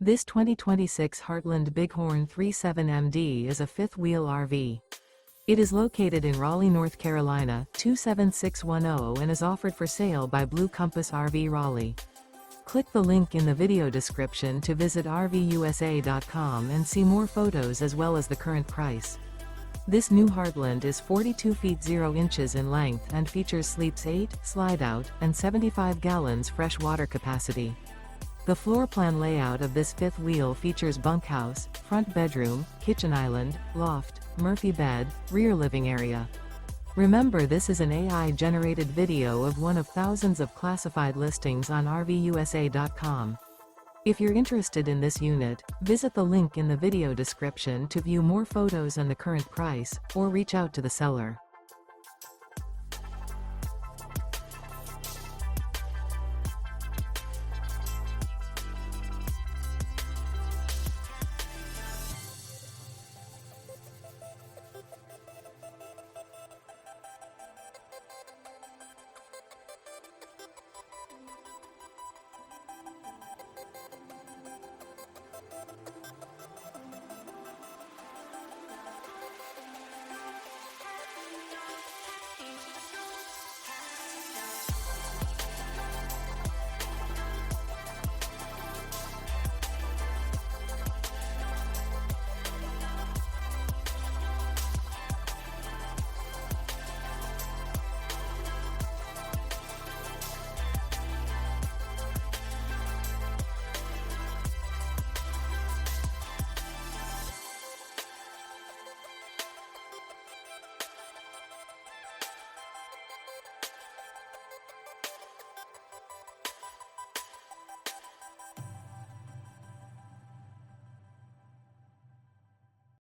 This 2026 Heartland Bighorn 37MD is a fifth-wheel RV. It is located in Raleigh, North Carolina, 27610 and is offered for sale by Blue Compass RV Raleigh. Click the link in the video description to visit RVUSA.com and see more photos as well as the current price. This new Heartland is 42 feet 0 inches in length and features sleeps 8, slide-out, and 75 gallons fresh water capacity. The floor plan layout of this fifth wheel features bunkhouse, front bedroom, kitchen island, loft, Murphy bed, rear living area. Remember, this is an AI-generated video of one of thousands of classified listings on RVUSA.com. If you're interested in this unit, visit the link in the video description to view more photos and the current price, or reach out to the seller.